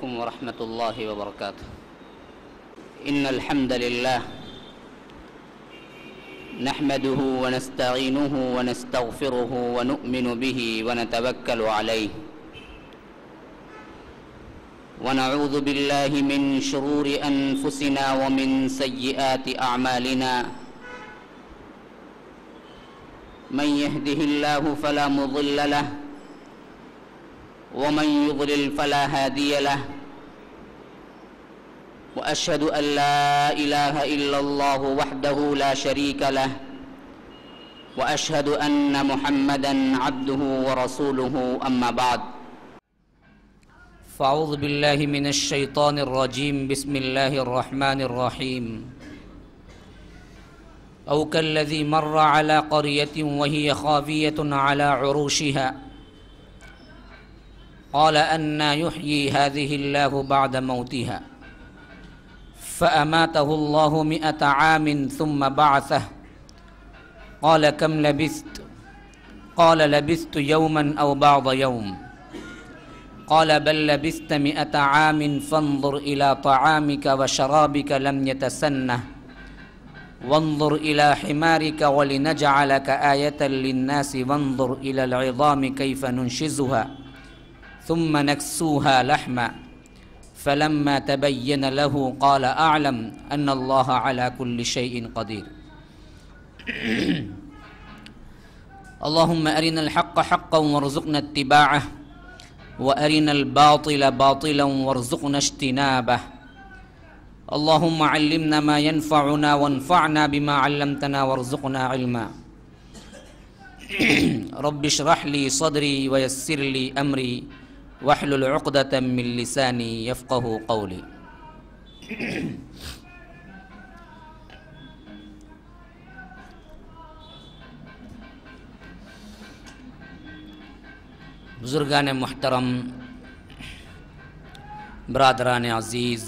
عليكم ورحمة الله وبركاته. إن الحمد لله نحمده ونستعينه ونستغفره ونؤمن به ونتوكل عليه ونعوذ بالله من شرور أنفسنا ومن سيئات أعمالنا. من يهده الله فلا مضل له ومن يضلل فلا هادي له، وأشهد أن لا إله إلا الله وحده لا شريك له، وأشهد أن محمدًا عبده ورسوله. أما بعد، فأعوذ بالله من الشيطان الرجيم. بسم الله الرحمن الرحيم. أو كالذي مر على قرية وهي خاوية على عروشها قال أنى يحيي هذه الله بعد موتها فأماته الله 100 عام ثم بعثه قال كم لبثت؟ قال لبثت يوما أو بعض يوم. قال بل لبثت 100 عام فانظر إلى طعامك وشرابك لم يتسنه وانظر إلى حمارك ولنجعلك آية للناس وانظر إلى العظام كيف ننشزها ثم نكسوها لحما فلما تبين له قال أعلم أن الله على كل شيء قدير. اللهم أرنا الحق حقا وارزقنا اتباعه وأرنا الباطل باطلا وارزقنا اجتنابه. اللهم علمنا ما ينفعنا وانفعنا بما علمتنا وارزقنا علما. رب اشرح لي صدري ويسر لي أمري واحلل عقدة من لساني يفقه قولي. بزرگان محترم، برادران عزیز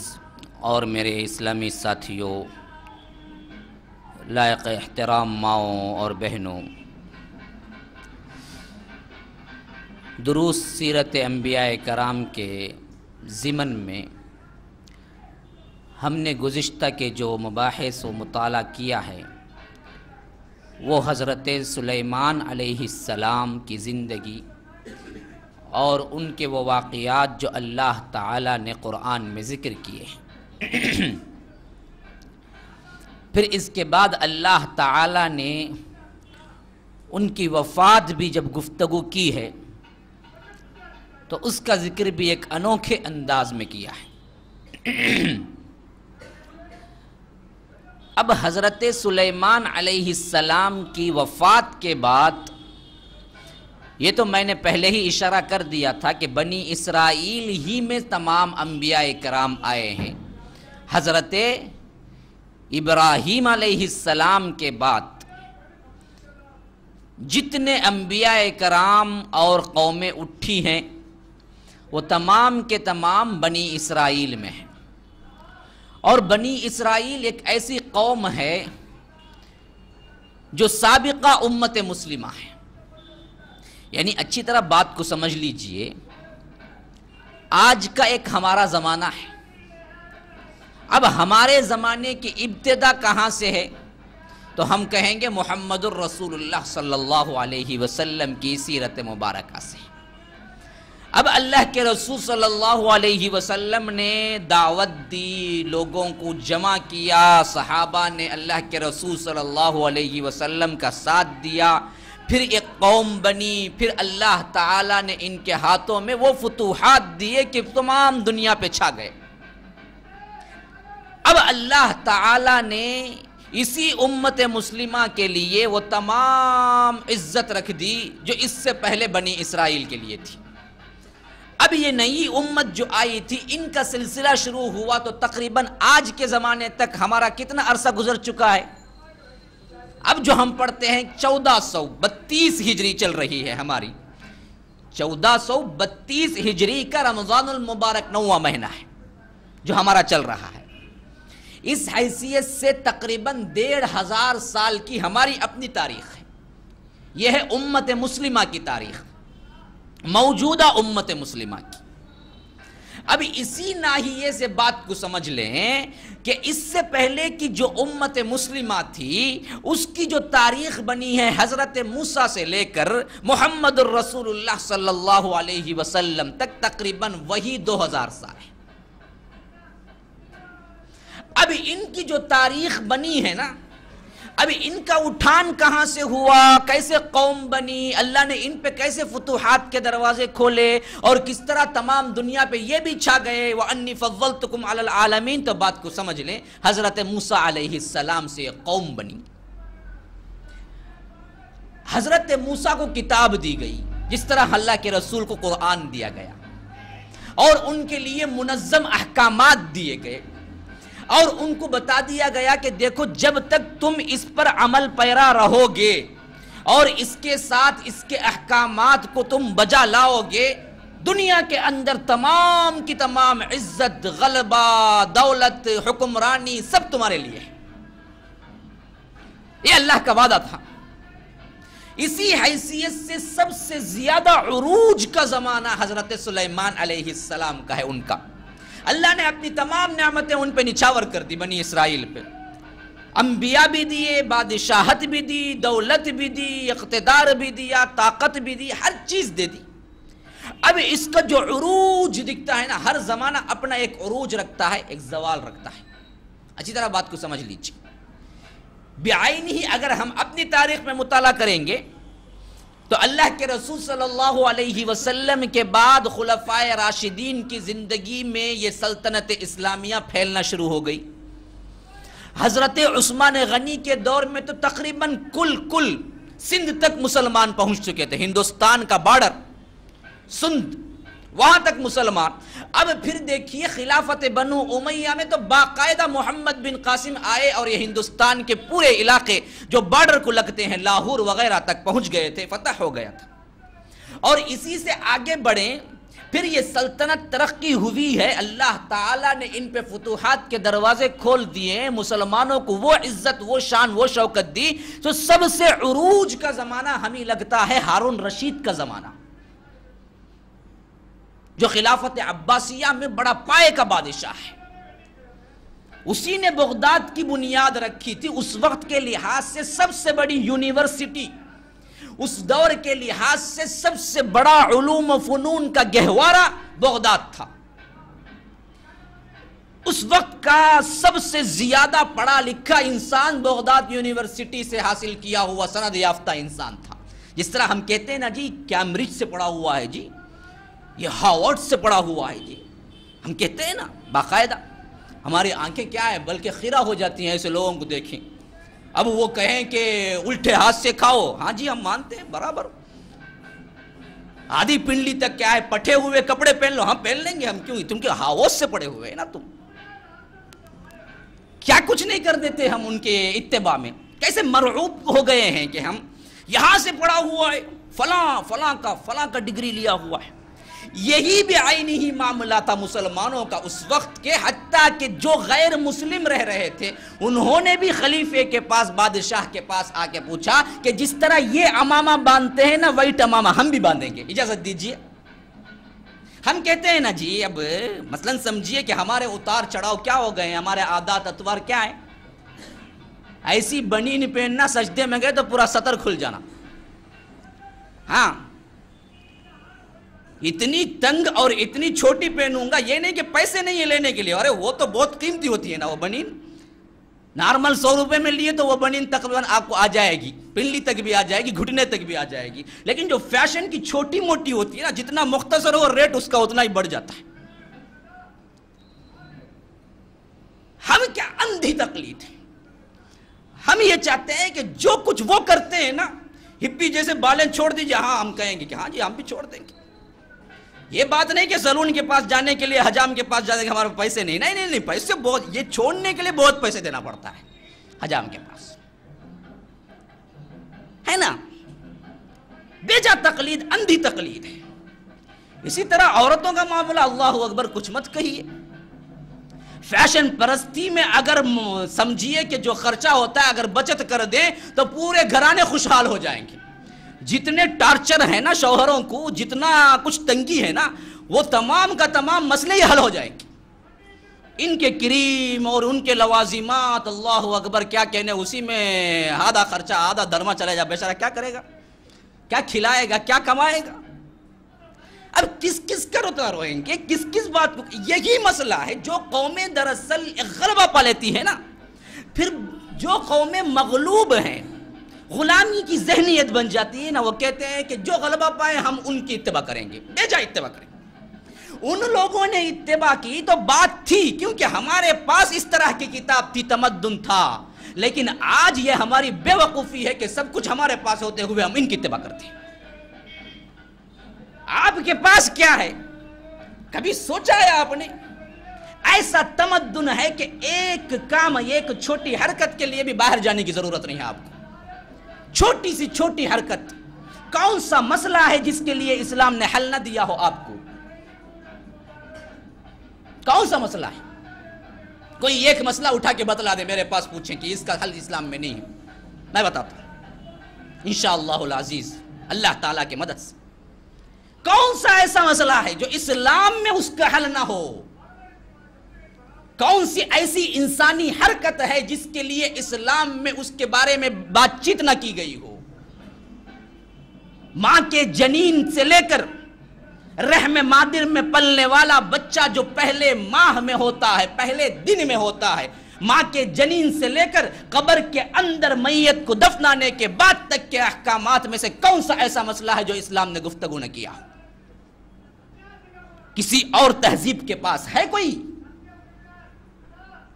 اور میرے اسلامی ساتھیوں، لائق احترام ماؤں اور بہنوں، دروس سیرت انبیاء کرام کے ضمن میں ہم نے گزشتہ کے جو مباحث و مطالعہ کیا ہے وہ حضرت سلیمان علیہ السلام کی زندگی اور ان کے وہ واقعات جو اللہ تعالیٰ نے قرآن میں ذکر کیے ہیں. پھر اس کے بعد اللہ تعالیٰ نے ان کی وفات بھی جب گفتگو کی ہے تو اس کا ذکر بھی ایک انوکھے انداز میں کیا ہے. اب حضرت سلیمان علیہ السلام کی وفات کے بعد یہ تو میں نے پہلے ہی اشارہ کر دیا تھا کہ بنی اسرائیل ہی میں تمام انبیاء کرام آئے ہیں. حضرت ابراہیم علیہ السلام کے بعد جتنے انبیاء کرام اور قومیں اٹھی ہیں وہ تمام کے تمام بنی اسرائیل میں ہیں. اور بنی اسرائیل ایک ایسی قوم ہے جو سابقہ امت مسلمہ ہے. یعنی اچھی طرح بات کو سمجھ لیجئے، آج کا ایک ہمارا زمانہ ہے. اب ہمارے زمانے کی ابتدا کہاں سے ہے تو ہم کہیں گے محمد الرسول اللہ صلی اللہ علیہ وسلم کی سیرت مبارکہ سے. اب اللہ کے رسول صلی اللہ علیہ وسلم نے دعوت دی، لوگوں کو جمع کیا، صحابہ نے اللہ کے رسول صلی اللہ علیہ وسلم کا ساتھ دیا، پھر ایک قوم بنی، پھر اللہ تعالیٰ نے ان کے ہاتھوں میں وہ فتوحات دیے کہ تمام دنیا پہ چھا گئے. اب اللہ تعالیٰ نے اسی امت مسلمہ کے لیے وہ تمام عزت رکھ دی جو اس سے پہلے بنی اسرائیل کے لیے تھی. اب یہ نئی امت جو آئی تھی، ان کا سلسلہ شروع ہوا تو تقریباً آج کے زمانے تک ہمارا کتنا عرصہ گزر چکا ہے. اب جو ہم پڑھتے ہیں 1432 ہجری چل رہی ہے ہماری، 1432 ہجری کا رمضان المبارک 9واں مہینہ ہے جو ہمارا چل رہا ہے. اس حیثیت سے تقریباً 1500 سال کی ہماری اپنی تاریخ ہے. یہ ہے امت مسلمہ کی تاریخ، موجودہ امت مسلمہ کی. اب اسی ناحیے سے بات کو سمجھ لیں کہ اس سے پہلے کی جو امت مسلمہ تھی اس کی جو تاریخ بنی ہے حضرت موسیٰ سے لے کر محمد الرسول اللہ صلی اللہ علیہ وسلم تک تقریباً وہی 2000 سال ہے۔ اب ان کی جو تاریخ بنی ہے نا، اب ان کا اٹھان کہاں سے ہوا، کیسے قوم بنی، اللہ نے ان پہ کیسے فتوحات کے دروازے کھولے اور کس طرح تمام دنیا پہ یہ بھی چھا گئے وَأَنِّي فَضَّلْتُكُمْ عَلَى الْعَالَمِينَ، تو بات کو سمجھ لیں حضرت موسیٰ علیہ السلام سے قوم بنی۔ حضرت موسیٰ کو کتاب دی گئی جس طرح اللہ کے رسول کو قرآن دیا گیا، اور ان کے لیے منظم احکامات دیے گئے، اور ان کو بتا دیا گیا کہ دیکھو جب تک تم اس پر عمل پیرا رہو گے اور اس کے ساتھ اس کے احکامات کو تم بجا لاؤ گے، دنیا کے اندر تمام کی تمام عزت، غلبہ، دولت، حکمرانی سب تمہارے لیے ہے۔ یہ اللہ کا وعدہ تھا۔ اسی حیثیت سے سب سے زیادہ عروج کا زمانہ حضرت سلیمان علیہ السلام کا ہے، ان کا۔ اللہ نے اپنی تمام نعمتیں ان پہ نچھاور کر دی، بنی اسرائیل پہ۔ انبیاء بھی دیے، بادشاہت بھی دی، دولت بھی دی، اقتدار بھی دیا، طاقت بھی دی، ہر چیز دے دی۔ اب اس کا جو عروج دکھتا ہے نا، ہر زمانہ اپنا ایک عروج رکھتا ہے، ایک زوال رکھتا ہے۔ اچھی طرح بات کو سمجھ لیجیے۔ بعین ہی اگر ہم اپنی تاریخ میں مطالعہ کریں گے تو اللہ کے رسول صلی اللہ علیہ وسلم کے بعد خلفائے راشدین کی زندگی میں یہ سلطنت اسلامیہ پھیلنا شروع ہو گئی۔ حضرت عثمان غنی کے دور میں تو تقریباً کل سندھ تک مسلمان پہنچ چکے تھے، ہندوستان کا بارڈر سندھ، وہاں تک مسلمان۔ اب پھر دیکھیے خلافت بنو امیہ میں تو باقاعدہ محمد بن قاسم آئے اور یہ ہندوستان کے پورے علاقے جو بارڈر کو لگتے ہیں لاہور وغیرہ تک پہنچ گئے تھے، فتح ہو گیا تھا۔ اور اسی سے آگے بڑھیں، پھر یہ سلطنت ترقی ہوئی ہے، اللہ تعالیٰ نے ان پہ فتوحات کے دروازے کھول دیے، مسلمانوں کو وہ عزت، وہ شان، وہ شوکت دی۔ تو سب سے عروج کا زمانہ ہمیں لگتا ہے ہارون رشید کا زمانہ، جو خلافت عباسیہ میں بڑا پائے کا بادشاہ ہے۔ اسی نے بغداد کی بنیاد رکھی تھی، اس وقت کے لحاظ سے سب سے بڑی یونیورسٹی، اس دور کے لحاظ سے سب سے بڑا علوم و فنون کا گہوارہ بغداد تھا۔ اس وقت کا سب سے زیادہ پڑھا لکھا انسان بغداد یونیورسٹی سے حاصل کیا ہوا سند یافتہ انسان تھا۔ جس طرح ہم کہتے ہیں نا جی کیمبرج سے پڑھا ہوا ہے جی، یہ ہاورڈ سے پڑھا ہوا ہے جی، ہم کہتے ہیں نا باقاعدہ۔ ہماری آنکھیں کیا ہے بلکہ خیرہ ہو جاتی ہیں ایسے لوگوں کو دیکھیں۔ اب وہ کہیں کہ الٹے ہاتھ سے کھاؤ، ہاں جی ہم مانتے ہیں برابر۔ آدھی پنڈلی تک کیا ہے پٹھے ہوئے کپڑے پہن لو، ہم پہن لیں گے، ہم کیوں؟ تم کے ہاورڈ سے پڑے ہوئے ہیں نا تم، کیا کچھ نہیں کر دیتے ہم ان کے اتباع میں۔ کیسے مرعوب ہو گئے ہیں کہ ہم یہاں سے پڑھا ہوا ہے، فلاں کا ڈگری لیا ہوا ہے۔ یہی بعین ہی معاملہ تھا مسلمانوں کا اس وقت کے، حتیٰ کہ جو غیر مسلم رہ رہے تھے انہوں نے بھی خلیفے کے پاس، بادشاہ کے پاس آ کے پوچھا کہ جس طرح یہ امامہ باندھتے ہیں نا وائٹ امامہ ہم بھی باندھیں گے، اجازت دیجئے۔ ہم کہتے ہیں نا جی اب مثلا سمجھیے کہ ہمارے اتار چڑھاؤ کیا ہو گئے ہیں، ہمارے عادات اتوار کیا ہیں۔ ایسی بنین پہننا، سجدے میں گئے تو پورا سطر کھل جانا، ہاں اتنی تنگ اور اتنی چھوٹی پہنوں گا، یہ نہیں کہ پیسے نہیں ہے لینے کے لیے، ارے وہ تو بہت قیمتی ہوتی ہے نا وہ بنین، نارمل 100 روپے میں لیے تو وہ بنین تقریباً آپ کو آ جائے گی، پنڈلی تک بھی آ جائے گی، گھٹنے تک بھی آ جائے گی۔ لیکن جو فیشن کی چھوٹی موٹی ہوتی ہے نا، جتنا مختصر ہو ریٹ اس کا اتنا ہی بڑھ جاتا ہے۔ ہم کیا اندھی تقلید ہے، ہم یہ چاہتے ہیں کہ جو کچھ وہ کرتے ہیں نا، ہپی جیسے بالیں چھوڑ دیجئے، ہاں ہم کہیں گے کہ ہاں جی ہم بھی چھوڑ دیں گے۔ یہ بات نہیں کہ سلون کے پاس جانے کے لیے، حجام کے پاس جانے کے ہمارے پیسے نہیں، پیسے بہت، یہ چھوڑنے کے لیے بہت پیسے دینا پڑتا ہے حجام کے پاس، ہے نا۔ بیجا تقلید اندھی تقلید ہے۔ اسی طرح عورتوں کا معاملہ، اللہ اکبر، کچھ مت کہیے۔ فیشن پرستی میں اگر سمجھیے کہ جو خرچہ ہوتا ہے اگر بچت کر دیں تو پورے گھرانے خوشحال ہو جائیں گے۔ جتنے ٹارچر ہیں نا شوہروں کو، جتنا کچھ تنگی ہے نا، وہ تمام کا تمام مسئلے ہی حل ہو جائیں گے. ان کے کریم اور ان کے لوازمات، اللہ اکبر کیا کہنے، اسی میں آدھا خرچہ آدھا درما چلے جا، بیچارہ کیا کرے گا، کیا کھلائے گا، کیا کمائے گا. اب کس کس کا روتا روئیں گے، کس کس بات کو. یہی مسئلہ ہے جو قومیں دراصل غلبہ پا لیتی ہے نا، پھر جو قومیں مغلوب ہیں، غلامی کی ذہنیت بن جاتی ہے نا، وہ کہتے ہیں کہ جو غلبہ پائے ہم ان کی اتباع کریں گے، بے جا اتباع کریں گے. ان لوگوں نے اتباع کی تو بات تھی، کیونکہ ہمارے پاس اس طرح کی کتاب تھی، تمدن تھا. لیکن آج یہ ہماری بے وقوفی ہے کہ سب کچھ ہمارے پاس ہوتے ہوئے ہم ان کی اتباع کرتے ہیں. آپ کے پاس کیا ہے؟ کبھی سوچا ہے آپ نے؟ ایسا تمدن ہے کہ ایک کام، ایک چھوٹی حرکت کے لیے بھی باہر جانے کی ضرورت نہیں ہے آپ کو. چھوٹی سی چھوٹی حرکت، کون سا مسئلہ ہے جس کے لیے اسلام نے حل نہ دیا ہو آپ کو؟ کون سا مسئلہ ہے؟ کوئی ایک مسئلہ اٹھا کے بتلا دے، میرے پاس پوچھیں کہ اس کا حل اسلام میں نہیں ہے، میں بتاتا ہوں انشاءاللہ العزیز اللہ تعالیٰ کی مدد سے. کون سا ایسا مسئلہ ہے جو اسلام میں اس کا حل نہ ہو؟ کون سی ایسی انسانی حرکت ہے جس کے لیے اسلام میں اس کے بارے میں بات چیت نہ کی گئی ہو؟ ماں کے جنین سے لے کر رحم مادر میں پلنے والا بچہ جو پہلے ماہ میں ہوتا ہے، پہلے دن میں ہوتا ہے، ماں کے جنین سے لے کر قبر کے اندر میت کو دفنانے کے بعد تک کے احکامات میں سے کون سا ایسا مسئلہ ہے جو اسلام نے گفتگو نہ کیا؟ کسی اور تہذیب کے پاس ہے کوئی؟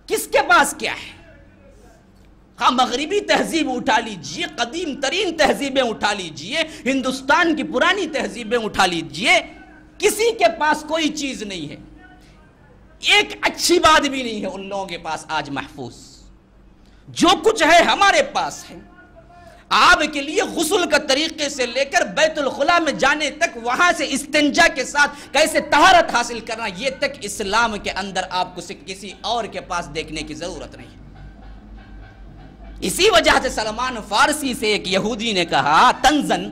کس کے پاس کیا ہے؟ ہاں مغربی تہذیب اٹھا لیجئے، قدیم ترین تہذیبیں اٹھا لیجئے، ہندوستان کی پرانی تہذیبیں اٹھا لیجئے، کسی کے پاس کوئی چیز نہیں ہے، ایک اچھی بات بھی نہیں ہے ان لوگوں کے پاس آج محفوظ. جو کچھ ہے ہمارے پاس ہے. آپ کے لیے غسل کا طریقے سے لے کر بیت الخلاء میں جانے تک، وہاں سے استنجا کے ساتھ کیسے طہارت حاصل کرنا، یہ تک اسلام کے اندر آپ کو کسی اور کے پاس دیکھنے کی ضرورت نہیں. اسی وجہ سے سلمان فارسی سے ایک یہودی نے کہا، تنزن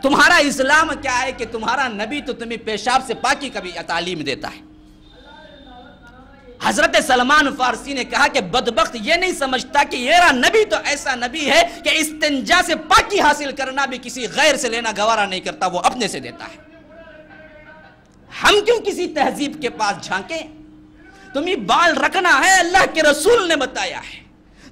تمہارا اسلام کیا ہے کہ تمہارا نبی تو تمہیں پیشاب سے پاکی کا بھی تعلیم دیتا ہے. حضرت سلمان فارسی نے کہا کہ بدبخت یہ نہیں سمجھتا کہ میرا نبی تو ایسا نبی ہے کہ استنجا سے پاکی حاصل کرنا بھی کسی غیر سے لینا گوارا نہیں کرتا، وہ اپنے سے دیتا ہے. ہم کیوں کسی تہذیب کے پاس جھانکیں؟ تمہیں بال رکھنا ہے، اللہ کے رسول نے بتایا ہے.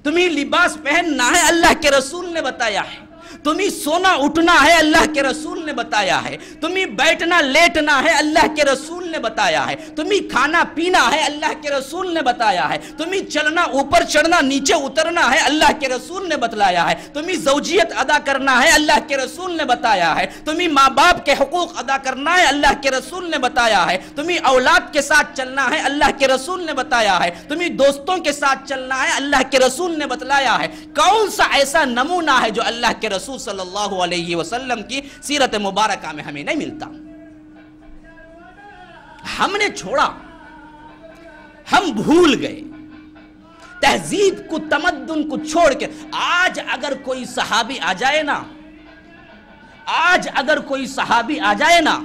تمہیں لباس پہننا ہے، اللہ کے رسول نے بتایا ہے. تمہیں سونا اٹھنا ہے، اللہ کے رسول نے بتایا ہے. تمہیں بیٹھنا لیٹنا ہے، اللہ کے رسول نے بتایا ہے. تمہیں کھانا پینا ہے، اللہ کے رسول نے بتایا ہے. تمہیں چلنا، اوپر چڑھنا، نیچے اترنا ہے، اللہ کے رسول نے بتلایا ہے. تمہیں زوجیت ادا کرنا ہے، اللہ کے رسول نے بتایا ہے. تمہیں ماں باپ کے حقوق ادا کرنا ہے، اللہ کے رسول نے بتایا ہے. تمہیں اولاد کے ساتھ چلنا ہے، اللہ کے رسول نے بتایا ہے. تمہیں دوستوں کے ساتھ چلنا ہے، اللہ کے رسول نے بتلایا ہے. کون سا ایسا نمونہ ہے جو اللہ کے رسول صلی اللہ علیہ وسلم کی سیرت مبارکہ میں ہمیں نہیں ملتا؟ ہم نے چھوڑا، ہم بھول گئے تہذیب کو، تمدن کو چھوڑ کے. آج اگر کوئی صحابی آ جائے نا، آج اگر کوئی صحابی آ جائے نا،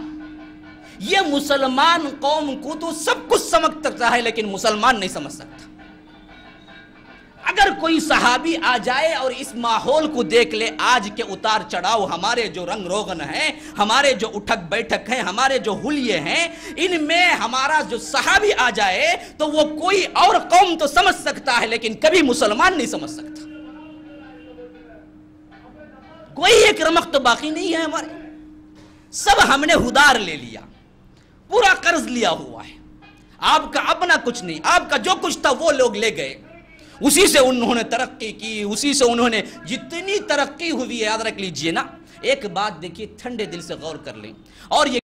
یہ مسلمان قوم کو تو سب کچھ سمجھ سکتا ہے لیکن مسلمان نہیں سمجھ سکتا. اگر کوئی صحابی آ جائے اور اس ماحول کو دیکھ لے، آج کے اتار چڑھاؤ، ہمارے جو رنگ روغن ہیں، ہمارے جو اٹھک بیٹھک ہیں، ہمارے جو حلیے ہیں، ان میں ہمارا جو صحابی آ جائے تو وہ کوئی اور قوم تو سمجھ سکتا ہے لیکن کبھی مسلمان نہیں سمجھ سکتا. کوئی ایک رمق تو باقی نہیں ہے ہمارے. سب ہم نے ادھار لے لیا، پورا قرض لیا ہوا ہے. آپ کا اپنا کچھ نہیں، آپ کا جو کچھ تھا وہ لوگ لے گئے، اسی سے انہوں نے ترقی کی، اسی سے انہوں نے جتنی ترقی ہوئی ہے. یاد رکھ لیجئے نا، ایک بات دیکھیے، ٹھنڈے دل سے غور کر لیں، اور یہ